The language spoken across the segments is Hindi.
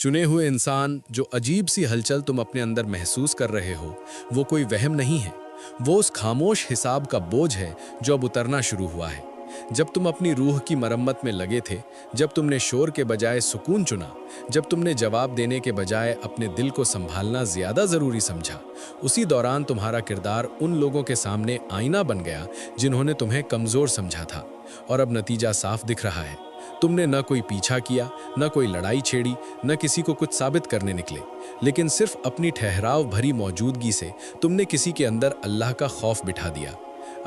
चुने हुए इंसान, जो अजीब सी हलचल तुम अपने अंदर महसूस कर रहे हो, वो कोई वहम नहीं है। वो उस खामोश हिसाब का बोझ है जो अब उतरना शुरू हुआ है। जब तुम अपनी रूह की मरम्मत में लगे थे, जब तुमने शोर के बजाय सुकून चुना, जब तुमने जवाब देने के बजाय अपने दिल को संभालना ज्यादा जरूरी समझा, उसी दौरान तुम्हारा किरदार उन लोगों के सामने आईना बन गया जिन्होंने तुम्हें कमजोर समझा था। और अब नतीजा साफ दिख रहा है। तुमने न कोई पीछा किया, न कोई लड़ाई छेड़ी, न किसी को कुछ साबित करने निकले, लेकिन सिर्फ अपनी ठहराव भरी मौजूदगी से तुमने किसी के अंदर अल्लाह का खौफ बिठा दिया।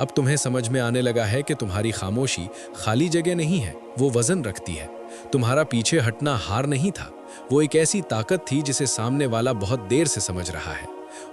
अब तुम्हें समझ में आने लगा है कि तुम्हारी खामोशी खाली जगह नहीं है, वो वजन रखती है। तुम्हारा पीछे हटना हार नहीं था, वो एक ऐसी ताकत थी जिसे सामने वाला बहुत देर से समझ रहा है।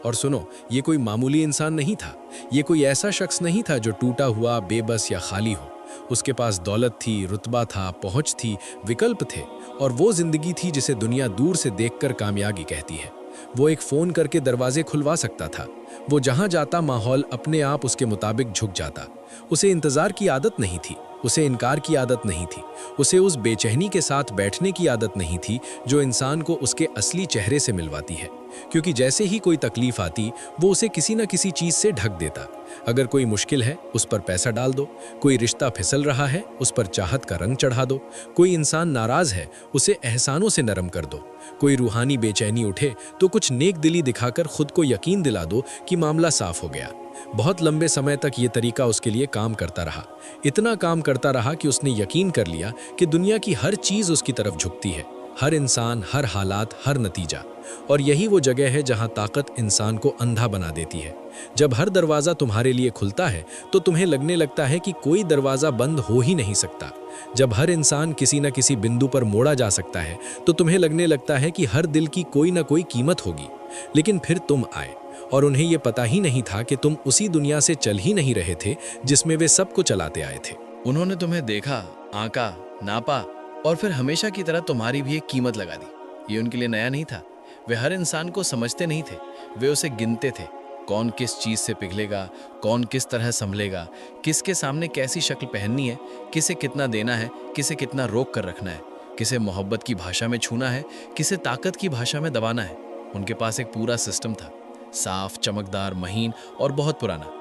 और सुनो, ये कोई मामूली इंसान नहीं था। ये कोई ऐसा शख्स नहीं था जो टूटा हुआ, बेबस या खाली हो। उसके पास दौलत थी, रुतबा था, पहुंच थी, विकल्प थे, और वो जिंदगी थी जिसे दुनिया दूर से देखकर कामयाबी कहती है। वो एक फोन करके दरवाजे खुलवा सकता था। वो जहां जाता माहौल अपने आप उसके मुताबिक झुक जाता। उसे इंतजार की आदत नहीं थी, उसे इनकार की आदत नहीं थी, उसे उस बेचैनी के साथ बैठने की आदत नहीं थी जो इंसान को उसके असली चेहरे से मिलवाती है। क्योंकि जैसे ही कोई तकलीफ आती, वो उसे किसी न किसी चीज से ढक देता। अगर कोई मुश्किल है, उस पर पैसा डाल दो। कोई रिश्ता फिसल रहा है, उस पर चाहत का रंग चढ़ा दो। कोई इंसान नाराज है, उसे एहसानों से नरम कर दो। कोई रूहानी बेचैनी उठे तो कुछ नेक दिली दिखाकर खुद को यकीन दिला दो कि मामला साफ हो गया। बहुत लंबे समय तक ये तरीका उसके लिए काम करता रहा। इतना काम करता रहा कि उसने यकीन कर लिया कि दुनिया की हर चीज उसकी तरफ झुकती है, हर इंसान, हर हालात, हर नतीजा। और यही वो जगह है जहां ताकत इंसान को अंधा बना देती है। जब हर दरवाजा तुम्हारे लिए खुलता है तो तुम्हें लगने लगता है कि कोई दरवाजा बंद हो ही नहीं सकता। जब हर इंसान किसी न किसी बिंदु पर मोड़ा जा सकता है तो तुम्हें लगने लगता है कि हर दिल की कोई ना कोई कीमत होगी। लेकिन फिर तुम आए, और उन्हें यह पता ही नहीं था कि तुम उसी दुनिया से चल ही नहीं रहे थे जिसमें वे सबको चलाते आए थे। उन्होंने तुम्हें देखा, आंका, नापा, और फिर हमेशा की तरह तुम्हारी भी एक कीमत लगा दी। ये उनके लिए नया नहीं था। वे हर इंसान को समझते नहीं थे, वे उसे गिनते थे। कौन किस चीज से पिघलेगा, कौन किस तरह संभलेगा, किसके सामने कैसी शक्ल पहननी है, किसे कितना देना है, किसे कितना रोक कर रखना है, किसे मोहब्बत की भाषा में छूना है, किसे ताकत की भाषा में दबाना है। उनके पास एक पूरा सिस्टम था, साफ, चमकदार, महीन और बहुत पुराना।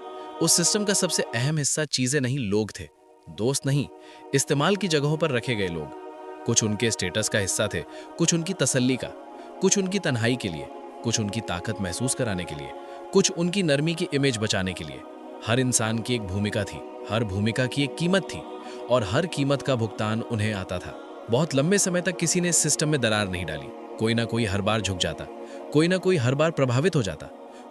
उस सिस्टम का सबसे अहम हिस्सा चीजें नहीं, लोग थे। दोस्त नहीं, इस्तेमाल की जगहों पर रखे गए लोग। कुछ उनके स्टेटस का हिस्सा थे, कुछ उनकी तसल्ली का, कुछ उनकी तन्हाई के लिए, कुछ उनकी ताकत महसूस कराने के लिए, कुछ उनकी नरमी की इमेज बचाने के लिए। हर इंसान की एक भूमिका थी, हर भूमिका की एक कीमत थी, और हर कीमत का भुगतान उन्हें आता था। बहुत लंबे समय तक किसी ने इस सिस्टम में दरार नहीं डाली। कोई ना कोई हर बार झुक जाता, कोई ना कोई हर बार प्रभावित हो जाता,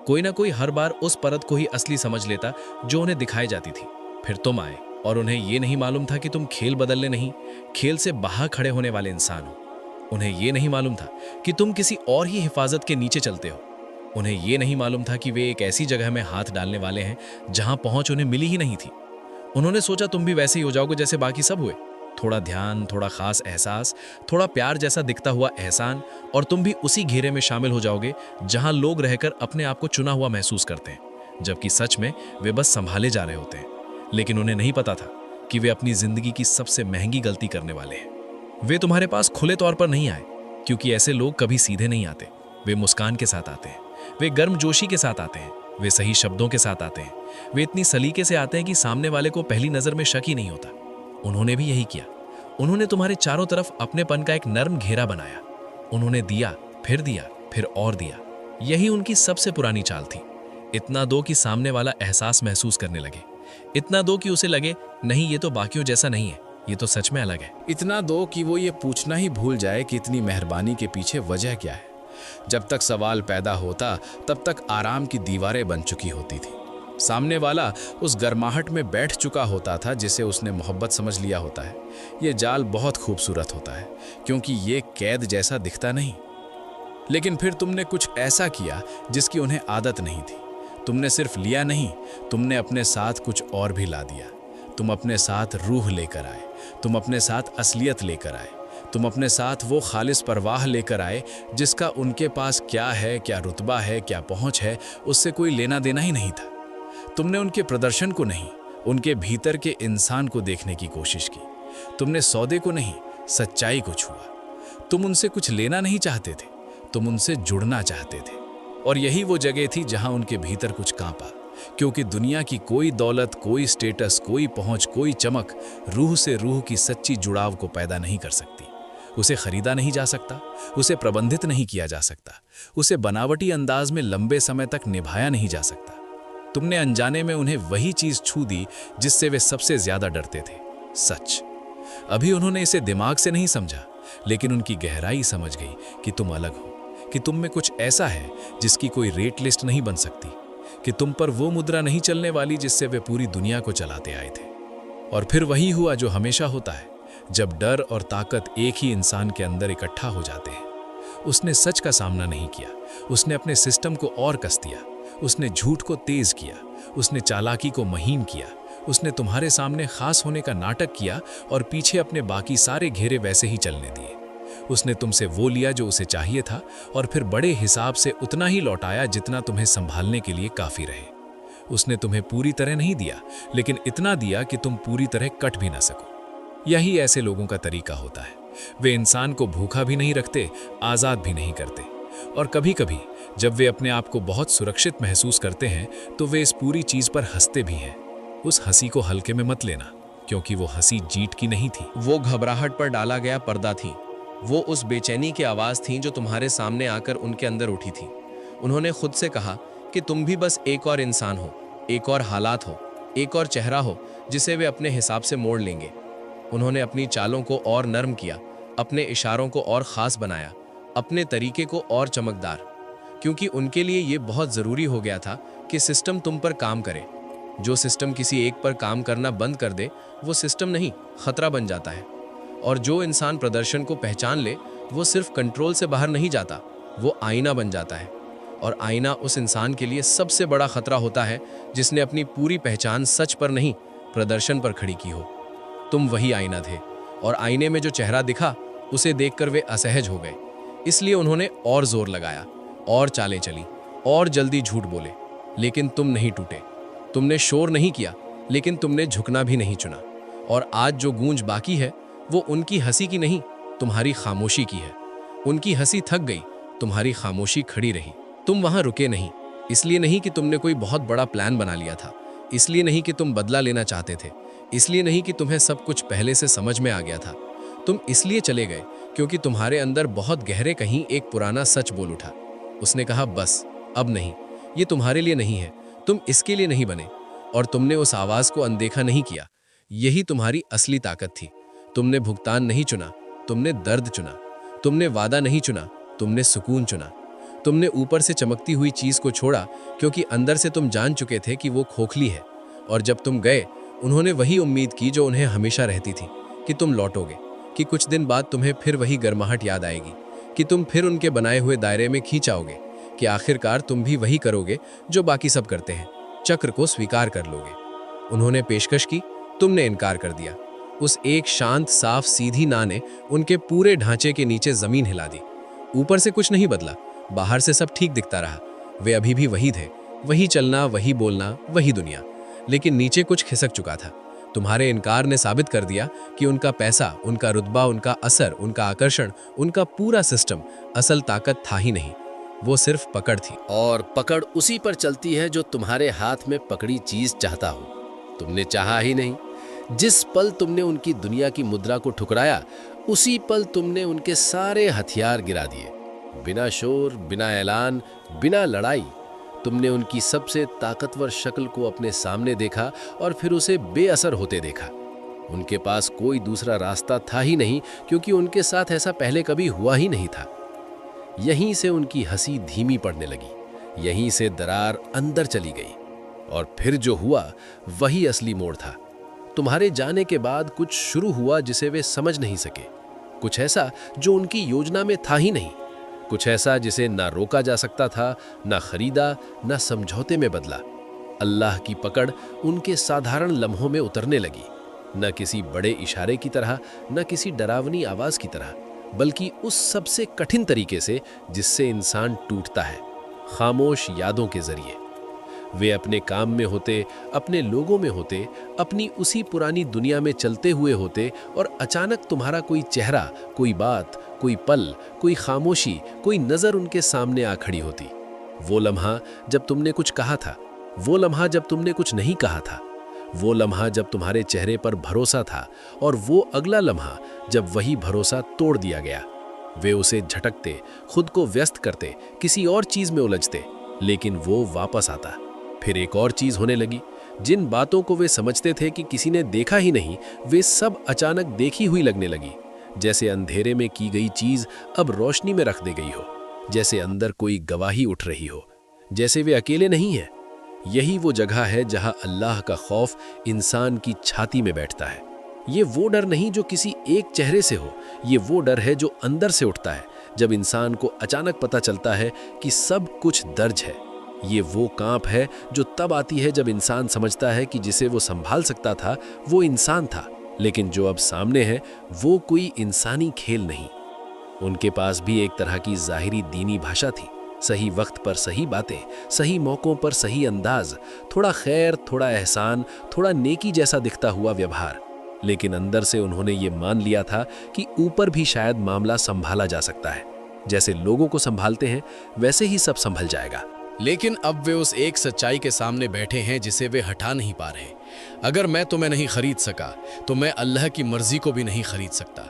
कोई ना कोई हर बार उस परत को ही असली समझ लेता जो उन्हें दिखाई जाती थी। फिर तुम आए, और उन्हें यह नहीं मालूम था कि तुम खेल बदलने नहीं, खेल से बाहर खड़े होने वाले इंसान हो। उन्हें यह नहीं मालूम था कि तुम किसी और ही हिफाजत के नीचे चलते हो। उन्हें यह नहीं मालूम था कि वे एक ऐसी जगह में हाथ डालने वाले हैं जहां पहुंच उन्हें मिली ही नहीं थी। उन्होंने सोचा तुम भी वैसे ही हो जाओगे जैसे बाकी सब हुए। थोड़ा ध्यान, थोड़ा खास एहसास, थोड़ा प्यार जैसा दिखता हुआ एहसान, और तुम भी उसी घेरे में शामिल हो जाओगे जहां लोग रहकर अपने आप को चुना हुआ महसूस करते हैं, जबकि सच में वे बस संभाले जा रहे होते हैं। लेकिन उन्हें नहीं पता था कि वे अपनी जिंदगी की सबसे महंगी गलती करने वाले हैं। वे तुम्हारे पास खुले तौर पर नहीं आए, क्योंकि ऐसे लोग कभी सीधे नहीं आते। वे मुस्कान के साथ आते हैं, वे गर्मजोशी के साथ आते हैं, वे सही शब्दों के साथ आते हैं, वे इतनी सलीके से आते हैं कि सामने वाले को पहली नजर में शक ही नहीं होता। उन्होंने भी यही किया। उन्होंने तुम्हारे चारों तरफ अपनेपन का एक नर्म घेरा बनाया। उन्होंने दिया, फिर और दिया। यही उनकी सबसे पुरानी चाल थी। इतना दो कि सामने वाला एहसास महसूस करने लगे, इतना दो कि उसे लगे नहीं, ये तो बाकियों जैसा नहीं है, ये तो सच में अलग है। इतना दो कि वो ये पूछना ही भूल जाए कि इतनी मेहरबानी के पीछे वजह क्या है। जब तक सवाल पैदा होता, तब तक आराम की दीवारें बन चुकी होती थी। सामने वाला उस गर्माहट में बैठ चुका होता था जिसे उसने मोहब्बत समझ लिया होता है। ये जाल बहुत खूबसूरत होता है, क्योंकि ये कैद जैसा दिखता नहीं। लेकिन फिर तुमने कुछ ऐसा किया जिसकी उन्हें आदत नहीं थी। तुमने सिर्फ लिया नहीं, तुमने अपने साथ कुछ और भी ला दिया। तुम अपने साथ रूह लेकर आए, तुम अपने साथ असलियत लेकर आए, तुम अपने साथ वो खालिस परवाह लेकर आए जिसका उनके पास क्या है, क्या रुतबा है, क्या पहुंच है, उससे कोई लेना देना ही नहीं था। तुमने उनके प्रदर्शन को नहीं, उनके भीतर के इंसान को देखने की कोशिश की। तुमने सौदे को नहीं, सच्चाई को छुआ। तुम उनसे कुछ लेना नहीं चाहते थे, तुम उनसे जुड़ना चाहते थे। और यही वो जगह थी जहां उनके भीतर कुछ कांपा, क्योंकि दुनिया की कोई दौलत, कोई स्टेटस, कोई पहुंच, कोई चमक रूह से रूह की सच्ची जुड़ाव को पैदा नहीं कर सकती। उसे खरीदा नहीं जा सकता, उसे प्रबंधित नहीं किया जा सकता, उसे बनावटी अंदाज में लंबे समय तक निभाया नहीं जा सकता। तुमने अनजाने में उन्हें वही चीज छू दी जिससे वे सबसे ज्यादा डरते थे, सच। अभी उन्होंने इसे दिमाग से नहीं समझा, लेकिन उनकी गहराई समझ गई कि तुम अलग हो, कि तुम में कुछ ऐसा है जिसकी कोई रेट लिस्ट नहीं बन सकती, कि तुम पर वो मुद्रा नहीं चलने वाली जिससे वे पूरी दुनिया को चलाते आए थे। और फिर वही हुआ जो हमेशा होता है, जब डर और ताकत एक ही इंसान के अंदर इकट्ठा हो जाते हैं। उसने सच का सामना नहीं किया, उसने अपने सिस्टम को और कस दिया, उसने झूठ को तेज किया, उसने चालाकी को महीन किया, उसने तुम्हारे सामने खास होने का नाटक किया और पीछे अपने बाकी सारे घेरे वैसे ही चलने दिए। उसने तुमसे वो लिया जो उसे चाहिए था और फिर बड़े हिसाब से उतना ही लौटाया जितना तुम्हें संभालने के लिए काफी रहे। उसने तुम्हें पूरी तरह नहीं दिया, लेकिन इतना दिया कि तुम पूरी तरह कट भी ना सको। यही ऐसे लोगों का तरीका होता है। वे इंसान को भूखा भी नहीं रखते, आज़ाद भी नहीं करते। और कभी कभी जब वे अपने आप को बहुत सुरक्षित महसूस करते हैं तो वे इस पूरी चीज पर हंसते भी हैं। उस हंसी को हल्के में मत लेना, क्योंकि वो हंसी जीत की नहीं थी। वो घबराहट पर डाला गया पर्दा थी। वो उस बेचैनी की आवाज़ थी जो तुम्हारे सामने आकर उनके अंदर उठी थी। उन्होंने खुद से कहा कि तुम भी बस एक और इंसान हो, एक और हालात हो, एक और चेहरा हो जिसे वे अपने हिसाब से मोड़ लेंगे। उन्होंने अपनी चालों को और नर्म किया, अपने इशारों को और ख़ास बनाया, अपने तरीके को और चमकदार, क्योंकि उनके लिए ये बहुत ज़रूरी हो गया था कि सिस्टम तुम पर काम करे। जो सिस्टम किसी एक पर काम करना बंद कर दे, वो सिस्टम नहीं, खतरा बन जाता है। और जो इंसान प्रदर्शन को पहचान ले, वो सिर्फ कंट्रोल से बाहर नहीं जाता, वो आईना बन जाता है। और आईना उस इंसान के लिए सबसे बड़ा खतरा होता है जिसने अपनी पूरी पहचान सच पर नहीं, प्रदर्शन पर खड़ी की हो। तुम वही आईना थे, और आईने में जो चेहरा दिखा उसे देखकर वे असहज हो गए। इसलिए उन्होंने और जोर लगाया, और चालें चली, और जल्दी झूठ बोले, लेकिन तुम नहीं टूटे। तुमने शोर नहीं किया, लेकिन तुमने झुकना भी नहीं चुना। और आज जो गूंज बाकी है वो उनकी हंसी की नहीं, तुम्हारी खामोशी की है। उनकी हंसी थक गई, तुम्हारी खामोशी खड़ी रही। तुम वहां रुके नहीं, इसलिए नहीं कि तुमने कोई बहुत बड़ा प्लान बना लिया था, इसलिए नहीं कि तुम बदला लेना चाहते थे, इसलिए नहीं कि तुम्हें सब कुछ पहले से समझ में आ गया था। तुम इसलिए चले गए क्योंकि तुम्हारे अंदर बहुत गहरे कहीं एक पुराना सच बोल उठा। उसने कहा, बस अब नहीं, ये तुम्हारे लिए नहीं है, तुम इसके लिए नहीं बने। और तुमने उस आवाज को अनदेखा नहीं किया। यही तुम्हारी असली ताकत थी। तुमने भुगतान नहीं चुना, तुमने दर्द चुना। तुमने वादा नहीं चुना, तुमने सुकून चुना। तुमने ऊपर से चमकती हुई चीज को छोड़ा क्योंकि अंदर से तुम जान चुके थे कि वो खोखली है। और जब तुम गए, उन्होंने वही उम्मीद की जो उन्हें हमेशा रहती थी, कि तुम लौटोगे, कि कुछ दिन बाद तुम्हें फिर वही गर्माहट याद आएगी, कि तुम फिर उनके बनाए हुए दायरे में खींचाओगे, कि आखिरकार तुम भी वही करोगे जो बाकी सब करते हैं, चक्र को स्वीकार कर लोगे। उन्होंने पेशकश की, तुमने इनकार कर दिया। उस एक शांत, साफ, सीधी ना ने उनके पूरे ढांचे के नीचे जमीन हिला दी। ऊपर से कुछ नहीं बदला, बाहर से सब ठीक दिखता रहा। वे अभी भी वही थे, वही चलना, वही बोलना, वही दुनिया। लेकिन नीचे कुछ खिसक चुका था। तुम्हारे इनकार ने साबित कर दिया कि उनका पैसा, उनका रुतबा, उनका असर, उनका आकर्षण, उनका पूरा सिस्टम असल ताकत था ही नहीं। वो सिर्फ पकड़ थी। और पकड़ उसी पर चलती है जो तुम्हारे हाथ में पकड़ी चीज चाहता हो। तुमने चाहा ही नहीं। जिस पल तुमने उनकी दुनिया की मुद्रा को ठुकराया, उसी पल तुमने उनके सारे हथियार गिरा दिए। बिना शोर, बिना ऐलान, बिना लड़ाई, तुमने उनकी सबसे ताकतवर शक्ल को अपने सामने देखा और फिर उसे बेअसर होते देखा। उनके पास कोई दूसरा रास्ता था ही नहीं, क्योंकि उनके साथ ऐसा पहले कभी हुआ ही नहीं था। यहीं से उनकी हंसी धीमी पड़ने लगी, यहीं से दरार अंदर चली गई। और फिर जो हुआ वही असली मोड़ था। तुम्हारे जाने के बाद कुछ शुरू हुआ जिसे वे समझ नहीं सके। कुछ ऐसा जो उनकी योजना में था ही नहीं। कुछ ऐसा जिसे ना रोका जा सकता था, ना खरीदा, ना समझौते में बदला। अल्लाह की पकड़ उनके साधारण लम्हों में उतरने लगी, न किसी बड़े इशारे की तरह, न किसी डरावनी आवाज की तरह, बल्कि उस सबसे कठिन तरीके से जिससे इंसान टूटता है, खामोश यादों के जरिए। वे अपने काम में होते, अपने लोगों में होते, अपनी उसी पुरानी दुनिया में चलते हुए होते, और अचानक तुम्हारा कोई चेहरा, कोई बात, कोई पल, कोई खामोशी, कोई नज़र उनके सामने आ खड़ी होती। वो लम्हा जब तुमने कुछ कहा था, वो लम्हा जब तुमने कुछ नहीं कहा था, वो लम्हा जब तुम्हारे चेहरे पर भरोसा था, और वो अगला लम्हा जब वही भरोसा तोड़ दिया गया। वे उसे झटकते, खुद को व्यस्त करते, किसी और चीज़ में उलझते, लेकिन वो वापस आता। फिर एक और चीज़ होने लगी। जिन बातों को वे समझते थे कि किसी ने देखा ही नहीं, वे सब अचानक देखी हुई लगने लगी। जैसे अंधेरे में की गई चीज़ अब रोशनी में रख दी गई हो, जैसे अंदर कोई गवाही उठ रही हो, जैसे वे अकेले नहीं हैं। यही वो जगह है जहां अल्लाह का खौफ इंसान की छाती में बैठता है। ये वो डर नहीं जो किसी एक चेहरे से हो, ये वो डर है जो अंदर से उठता है जब इंसान को अचानक पता चलता है कि सब कुछ दर्ज है। ये वो कांप है जो तब आती है जब इंसान समझता है कि जिसे वो संभाल सकता था वो इंसान था, लेकिन जो अब सामने है वो कोई इंसानी खेल नहीं। उनके पास भी एक तरह की ज़ाहिरी दीनी भाषा थी, सही वक्त पर सही बातें, सही मौक़ों पर सही अंदाज, थोड़ा खैर, थोड़ा एहसान, थोड़ा नेकी जैसा दिखता हुआ व्यवहार। लेकिन अंदर से उन्होंने ये मान लिया था कि ऊपर भी शायद मामला संभाला जा सकता है। जैसे लोगों को संभालते हैं वैसे ही सब संभल जाएगा। लेकिन अब वे उस एक सच्चाई के सामने बैठे हैं जिसे वे हटा नहीं पा रहे। अगर मैं तुम्हें नहीं खरीद सका तो मैं अल्लाह की मर्जी को भी नहीं खरीद सकता।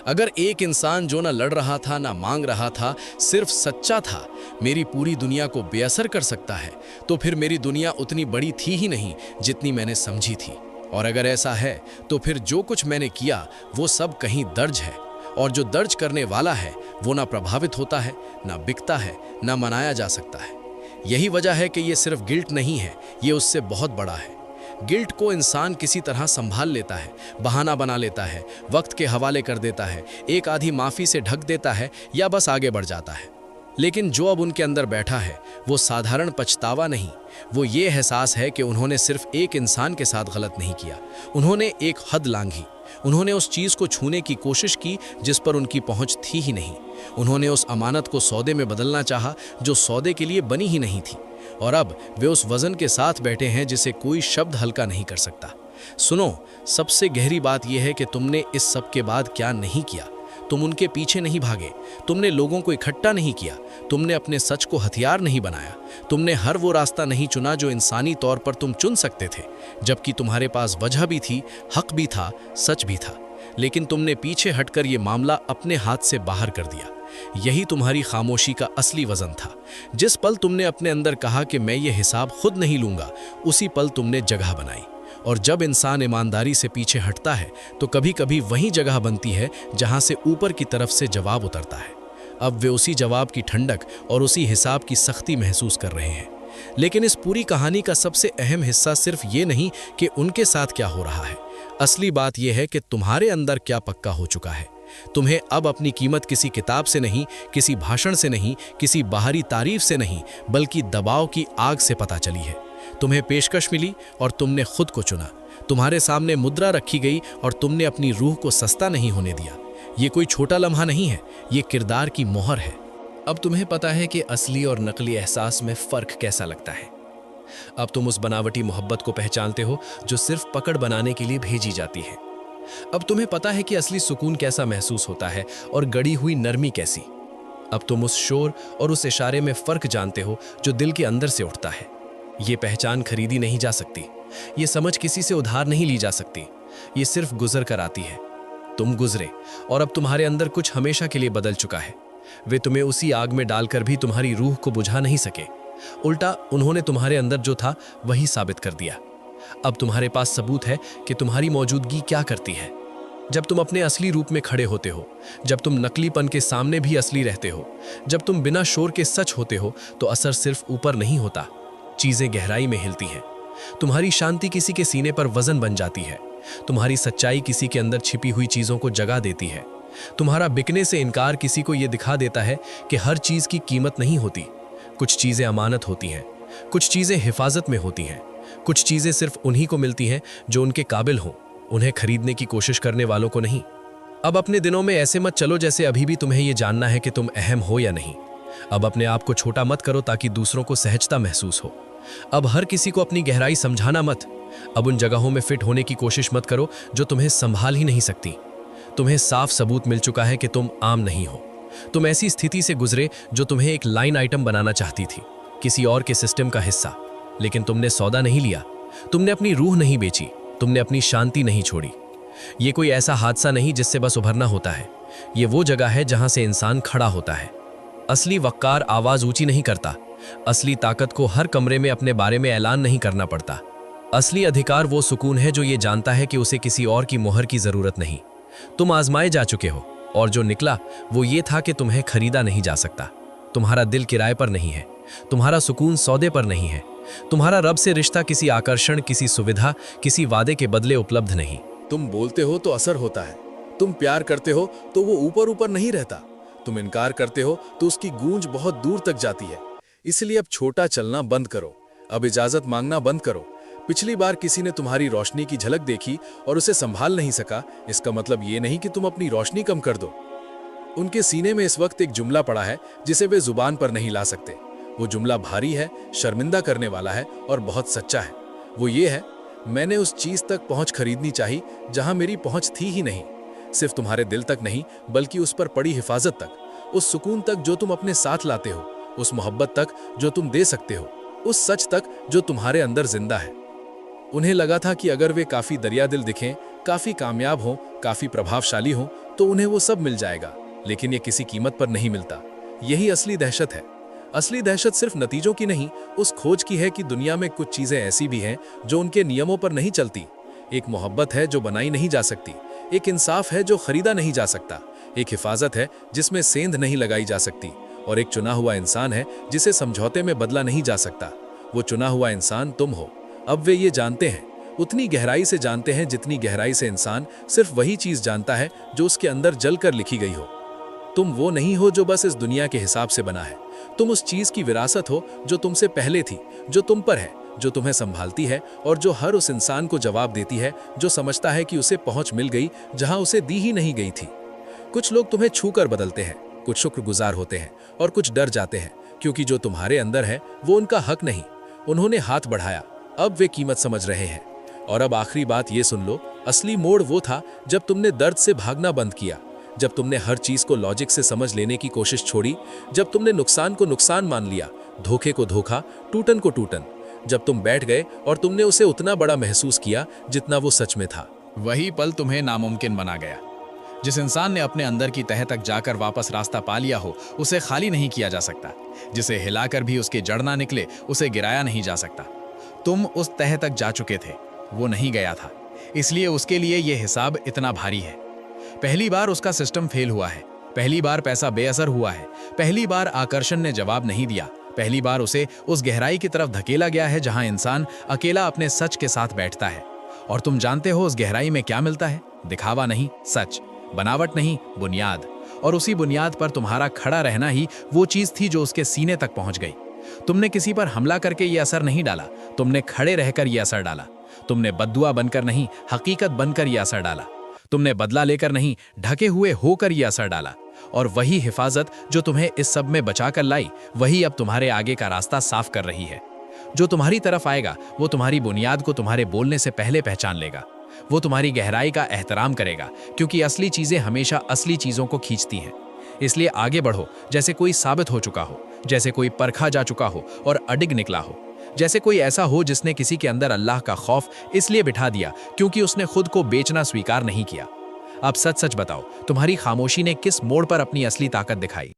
अगर एक इंसान जो ना लड़ रहा था ना मांग रहा था, सिर्फ सच्चा था, मेरी पूरी दुनिया को बेअसर कर सकता है, तो फिर मेरी दुनिया उतनी बड़ी थी ही नहीं जितनी मैंने समझी थी। और अगर ऐसा है तो फिर जो कुछ मैंने किया वो सब कहीं दर्ज है, और जो दर्ज करने वाला है वो ना प्रभावित होता है, ना बिकता है, ना मनाया जा सकता है। यही वजह है कि ये सिर्फ गिल्ट नहीं है, ये उससे बहुत बड़ा है। गिल्ट को इंसान किसी तरह संभाल लेता है, बहाना बना लेता है, वक्त के हवाले कर देता है, एक आधी माफ़ी से ढक देता है या बस आगे बढ़ जाता है। लेकिन जो अब उनके अंदर बैठा है वो साधारण पछतावा नहीं, वो ये एहसास है कि उन्होंने सिर्फ एक इंसान के साथ गलत नहीं किया, उन्होंने एक हद लांघी, उन्होंने उस चीज़ को छूने की कोशिश की जिस पर उनकी पहुंच थी ही नहीं, उन्होंने उस अमानत को सौदे में बदलना चाहा जो सौदे के लिए बनी ही नहीं थी, और अब वे उस वज़न के साथ बैठे हैं जिसे कोई शब्द हल्का नहीं कर सकता। सुनो, सबसे गहरी बात यह है कि तुमने इस सब के बाद क्या नहीं किया। तुम उनके पीछे नहीं भागे, तुमने लोगों को इकट्ठा नहीं किया, तुमने अपने सच को हथियार नहीं बनाया, तुमने हर वो रास्ता नहीं चुना जो इंसानी तौर पर तुम चुन सकते थे, जबकि तुम्हारे पास वजह भी थी, हक भी था, सच भी था। लेकिन तुमने पीछे हटकर ये मामला अपने हाथ से बाहर कर दिया। यही तुम्हारी खामोशी का असली वजन था। जिस पल तुमने अपने अंदर कहा कि मैं ये हिसाब खुद नहीं लूंगा, उसी पल तुमने जगह बनाई। और जब इंसान ईमानदारी से पीछे हटता है तो कभी कभी वही जगह बनती है जहां से ऊपर की तरफ से जवाब उतरता है। अब वे उसी जवाब की ठंडक और उसी हिसाब की सख्ती महसूस कर रहे हैं। लेकिन इस पूरी कहानी का सबसे अहम हिस्सा सिर्फ ये नहीं कि उनके साथ क्या हो रहा है, असली बात यह है कि तुम्हारे अंदर क्या पक्का हो चुका है। तुम्हें अब अपनी कीमत किसी किताब से नहीं, किसी भाषण से नहीं, किसी बाहरी तारीफ से नहीं, बल्कि दबाव की आग से पता चली है। तुम्हें पेशकश मिली और तुमने खुद को चुना। तुम्हारे सामने मुद्रा रखी गई और तुमने अपनी रूह को सस्ता नहीं होने दिया। ये कोई छोटा लम्हा नहीं है, ये किरदार की मोहर है। अब तुम्हें पता है कि असली और नकली एहसास में फ़र्क कैसा लगता है। अब तुम उस बनावटी मोहब्बत को पहचानते हो जो सिर्फ पकड़ बनाने के लिए भेजी जाती है। अब तुम्हें पता है कि असली सुकून कैसा महसूस होता है और गड़ी हुई नरमी कैसी। अब तुम उस शोर और उस इशारे में फ़र्क जानते हो जो दिल के अंदर से उठता है। ये पहचान खरीदी नहीं जा सकती, ये समझ किसी से उधार नहीं ली जा सकती, ये सिर्फ गुजर कर आती है। तुम गुजरे और अब तुम्हारे अंदर कुछ हमेशा के लिए बदल चुका है। वे तुम्हें उसी आग में डालकर भी तुम्हारी रूह को बुझा नहीं सके, उल्टा उन्होंने तुम्हारे अंदर जो था वही साबित कर दिया। अब तुम्हारे पास सबूत है कि तुम्हारी मौजूदगी क्या करती है। जब तुम अपने असली रूप में खड़े होते हो, जब तुम नकलीपन के सामने भी असली रहते हो, जब तुम बिना शोर के सच होते हो, तो असर सिर्फ ऊपर नहीं होता, चीजें गहराई में हिलती हैं। तुम्हारी शांति किसी के सीने पर वजन बन जाती है, तुम्हारी सच्चाई किसी के अंदर छिपी हुई चीजों को जगा देती है, तुम्हारा बिकने से इनकार किसी को यह दिखा देता है कि हर चीज की कीमत नहीं होती। कुछ चीजें अमानत होती हैं, कुछ चीजें हिफाजत में होती हैं, कुछ चीजें सिर्फ उन्हीं को मिलती हैं जो उनके काबिल हों, उन्हें खरीदने की कोशिश करने वालों को नहीं। अब अपने दिनों में ऐसे मत चलो जैसे अभी भी तुम्हें यह जानना है कि तुम अहम हो या नहीं। अब अपने आप को छोटा मत करो ताकि दूसरों को सहजता महसूस हो। अब हर किसी को अपनी गहराई समझाना मत। अब उन जगहों में फिट होने की कोशिश मत करो जो तुम्हें संभाल ही नहीं सकती। तुम्हें साफ सबूत मिल चुका है कि तुम आम नहीं हो। तुम ऐसी स्थिति से गुजरे जो तुम्हें एक लाइन आइटम बनाना चाहती थी, किसी और के सिस्टम का हिस्सा। लेकिन तुमने सौदा नहीं लिया, तुमने अपनी रूह नहीं बेची, तुमने अपनी शांति नहीं छोड़ी। ये कोई ऐसा हादसा नहीं जिससे बस उभरना होता है, ये वो जगह है जहां से इंसान खड़ा होता है। असली वक्कार आवाज ऊंची नहीं करता, असली ताकत को हर कमरे में अपने बारे में ऐलान नहीं करना पड़ता। असली अधिकार वो सुकून है जो ये जानता है कि उसे किसी और की मोहर की जरूरत नहीं। तुम आजमाए जा चुके हो और जो निकला वो ये था कि तुम्हें खरीदा नहीं जा सकता। तुम्हारा दिल किराए पर नहीं है, तुम्हारा सुकून सौदे पर नहीं है, तुम्हारा रब से रिश्ता किसी आकर्षण, किसी सुविधा, किसी वादे के बदले उपलब्ध नहीं। तुम बोलते हो तो असर होता है, तुम प्यार करते हो तो वो ऊपर ऊपर नहीं रहता, तुम इनकार करते हो तो उसकी गूंज बहुत दूर तक जाती है। इसलिए अब छोटा चलना बंद करो, अब इजाजत मांगना बंद करो। पिछली बार किसी ने तुम्हारी रोशनी की झलक देखी और उसे संभाल नहीं सका, इसका मतलब ये नहीं कि तुम अपनी रोशनी कम कर दो। उनके सीने में इस वक्त एक जुमला पड़ा है जिसे वे जुबान पर नहीं ला सकते। वो जुमला भारी है, शर्मिंदा करने वाला है और बहुत सच्चा है। वो ये है, मैंने उस चीज तक पहुंच खरीदनी चाहिए जहां मेरी पहुंच थी ही नहीं। सिर्फ तुम्हारे दिल तक नहीं, बल्कि उस पर पड़ी हिफाजत तक, उस सुकून तक जो तुम अपने साथ लाते हो, उस मोहब्बत तक जो तुम दे सकते हो, उस सच तक जो तुम्हारे अंदर जिंदा है। उन्हें लगा था कि अगर वे काफी दरिया दिल दिखें, काफी कामयाब हों, काफी प्रभावशाली हों, तो उन्हें वो सब मिल जाएगा। लेकिन ये किसी कीमत पर नहीं मिलता। यही असली दहशत है। असली दहशत सिर्फ नतीजों की नहीं, उस खोज की है कि दुनिया में कुछ चीजें ऐसी भी हैं जो उनके नियमों पर नहीं चलती। एक मोहब्बत है जो बनाई नहीं जा सकती, एक इंसाफ है जो खरीदा नहीं जा सकता, एक हिफाजत है जिसमें सेंध नहीं लगाई जा सकती, और एक चुना हुआ इंसान है जिसे समझौते में बदला नहीं जा सकता। वो चुना हुआ इंसान तुम हो। अब वे ये जानते हैं, उतनी गहराई से जानते हैं जितनी गहराई से इंसान सिर्फ वही चीज जानता है जो उसके अंदर जलकर लिखी गई हो। तुम वो नहीं हो जो बस इस दुनिया के हिसाब से बना है, तुम उस चीज की विरासत हो जो तुमसे पहले थी, जो तुम पर है, जो तुम्हें संभालती है और जो हर उस इंसान को जवाब देती है जो समझता है कि उसे पहुंच मिल गई जहां उसे दी ही नहीं गई थी। कुछ लोग तुम्हें छूकर बदलते हैं, कुछ शुक्रगुजार होते हैं और कुछ डर जाते हैं, क्योंकि जो तुम्हारे अंदर है वो उनका हक नहीं। उन्होंने हाथ बढ़ाया, अब वे कीमत समझ रहे हैं। और अब आखिरी बात ये सुन लो, असली मोड़ वो था जब तुमने दर्द से भागना बंद किया, जब तुमने हर चीज को लॉजिक से समझ लेने की कोशिश छोड़ी, जब तुमने नुकसान को नुकसान मान लिया, धोखे को धोखा, टूटन को टूटन। जब तुम बैठ गए और तुमने उसे उतना बड़ा महसूस किया जितना वो सच में था। वही पल तुम्हें नामुमकिन बना गया। जिस इंसान ने अपने अंदर की तह तक जाकर वापस रास्ता पा लिया हो, उसे खाली नहीं किया जा सकता। जिसे हिलाकर भी उसके जड़ ना निकले, उसे गिराया नहीं जा सकता। तुम उस तह तक जा चुके थे, वो नहीं गया था, इसलिए उसके लिए यह हिसाब इतना भारी है। पहली बार उसका सिस्टम फेल हुआ है, पहली बार पैसा बेअसर हुआ है, पहली बार आकर्षण ने जवाब नहीं दिया, पहली बार उसे उस गहराई की तरफ धकेला गया है जहां इंसान अकेला अपने सच के साथ बैठता है। और तुम जानते हो उस गहराई में क्या मिलता है? दिखावा नहीं, सच। बनावट नहीं, बुनियाद। और उसी बुनियाद पर तुम्हारा खड़ा रहना ही वो चीज थी जो उसके सीने तक पहुंच गई। तुमने किसी पर हमला करके ये असर नहीं डाला, तुमने खड़े रहकर ये असर डाला। तुमने बद्दुआ बनकर नहीं, हकीकत बनकर ये असर डाला। तुमने बदला लेकर नहीं, ढके हुए होकर ये असर डाला। और वही हिफाजत जो तुम्हें इस सब में बचा कर लाई, वही अब तुम्हारे आगे का रास्ता साफ कर रही है। जो तुम्हारी तरफ आएगा वो तुम्हारी बुनियाद को तुम्हारे बोलने से पहले पहचान लेगा। वो तुम्हारी गहराई का एहतराम करेगा, क्योंकि असली चीजें हमेशा असली चीजों को खींचती हैं। इसलिए आगे बढ़ो जैसे कोई साबित हो चुका हो, जैसे कोई परखा जा चुका हो और अडिग निकला हो, जैसे कोई ऐसा हो जिसने किसी के अंदर अल्लाह का खौफ इसलिए बिठा दिया क्योंकि उसने खुद को बेचना स्वीकार नहीं किया। अब सच सच बताओ, तुम्हारी खामोशी ने किस मोड़ पर अपनी असली ताकत दिखाई?